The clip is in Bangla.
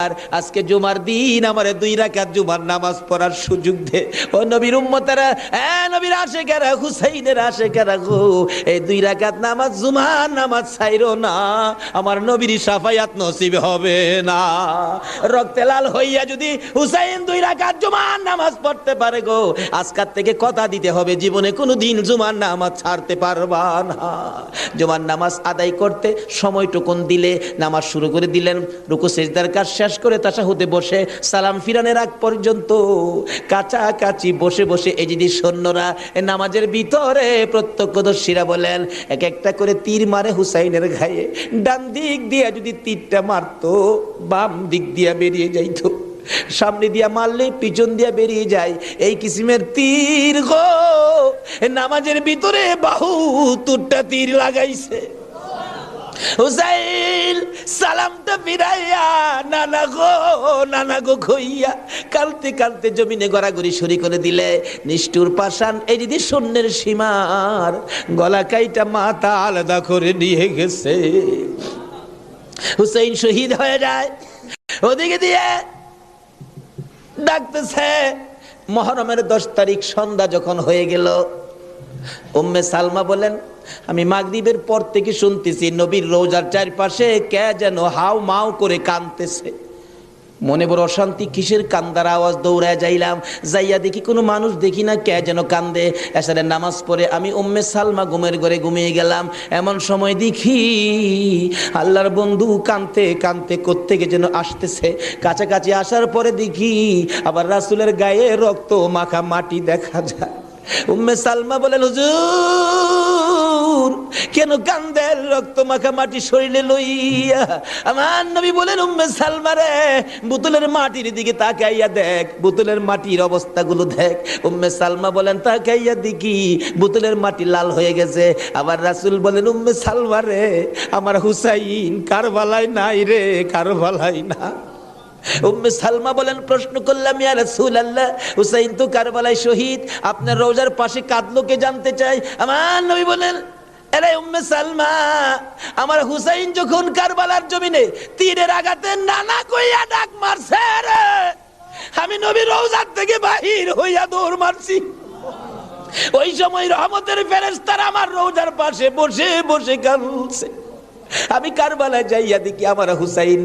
আর আজকে জুমার দিন আমারে 2 রাকাত জুমার নামাজ পড়ার সুযোগ দে। ও নবীর উম্মতেরা, নবীর আশিকেরা, হুসাইনের আশিকেরা গো, এই 2 রাকাত নামাজ জুমার নামাজ ছাইরো না, আমার নবীর শাফায়াত নসিব হবে না। রক্তে লাল হইয়া যদি হুসাইন 2 রাকাত জুমার নামাজ পড়তে পারে গো, আজকাল থেকে কথা দিতে হবে জীবনে কোনোদিন জুমার নামাজ ছাড়তে পারবা না। জুমার নামাজ আদায় করতে সময়টুকুন দিলে নামাজ শুরু করে দিলেন, রুকু সিজদার কাজ শেষ করে তাশাহুদে বসে সালাম ফিরানের আগ পর্যন্ত কাছাকাছি বসে বসে এই যদি সৈন্যরা নামাজের ভিতরে প্রত্যক্ষদর্শীরা বলেন এক একটা করে তীর মারে হুসাইনের গায়ে। ডান দিক দিয়ে যদি তীরটা মারতো, বাম দিক দিয়ে বেরিয়ে যাইতো, সামনে দিয়া মারলে পিছন দিয়া বেরিয়ে যায়, এই কিসিমের তীর গো নামাজের ভিতরে বাহুতুরটা তীর লাগাইছে। হুসাইন সালামটা ফিরাইয়া নানা গো কইয়া কালতে কালতে জমিনে গড়াগড়ি শুরু করে দিলে। নিষ্ঠুর পাষাণ এই যদি সৈন্যের সীমার গলা কাইটা মাথা আলাদা করে নিয়ে গেছে। হুসাইন শহীদ হয়ে যায়। ওদিকে দিয়ে ডাকতেছে। মুহররমের 10 তারিখ সন্ধ্যা যখন হয়ে গেল, উম্মে সালমা বলেন আমি মাগরিবের পর থেকে শুনতেছি নবীর রওজার চারপাশে কে যেন হাউ মাউ করে কাঁদতেছে। মনে বড় অশান্তি, কিসের কান্দার আওয়াজ? দৌড়ায় যাইলাম, যাইয়া দেখি কোনো মানুষ দেখি না, কে যেন কান্দে। এসারের নামাজ পড়ে আমি উম্মে সালমা ঘুমের ঘরে ঘুমিয়ে গেলাম। এমন সময় দেখি আল্লাহর বন্ধু কাঁদতে কাঁদতে কোত্থেকে যেন আসতেছে। কাছাকাছি আসার পরে দেখি আবার রাসূলের গায়ে রক্ত মাখা মাটি দেখা যায়। উম্মে সালমা বলেন হুজুর কেন কান্দেন রক্ত মাখা মাটি শরীরে লইয়া? আমার নবী বলেন উম্মে সালমা রে, বোতলের মাটির দিকে তাকাইয়া দেখ, বোতলের মাটির অবস্থাগুলো দেখ। উম্মে সালমা বলেন তাকাইয়া দেখি বোতলের মাটি লাল হয়ে গেছে। আবার রাসূল বলেন উম্মে সালমা রে, আমার হুসাইন কারবালায় নাই রে, কারবালায় না। উম্মে সালমা বলেন প্রশ্ন করলাম ইয়া রাসূলুল্লাহ, হুসাইন তো কারবালায় শহীদ, আপনার রওজার পাশে কাঁদলো কে জানতে চাই। আমার নবী বলেন আরে উম্মে সালমা, আমার হুসাইন যখন কারবালার জমিনে তীরের আঘাতে নানা কইয়া ডাক মারছে রে, আমি নবী রওজার থেকে বাহির হইয়া দৌড় মারছি। ওই সময় রহমতের ফেরেশতারা আমার রওজার পাশে বসে বসে কাঁদছে। আমি কারবালায় যাইয়া দেখি আমার হুসাইন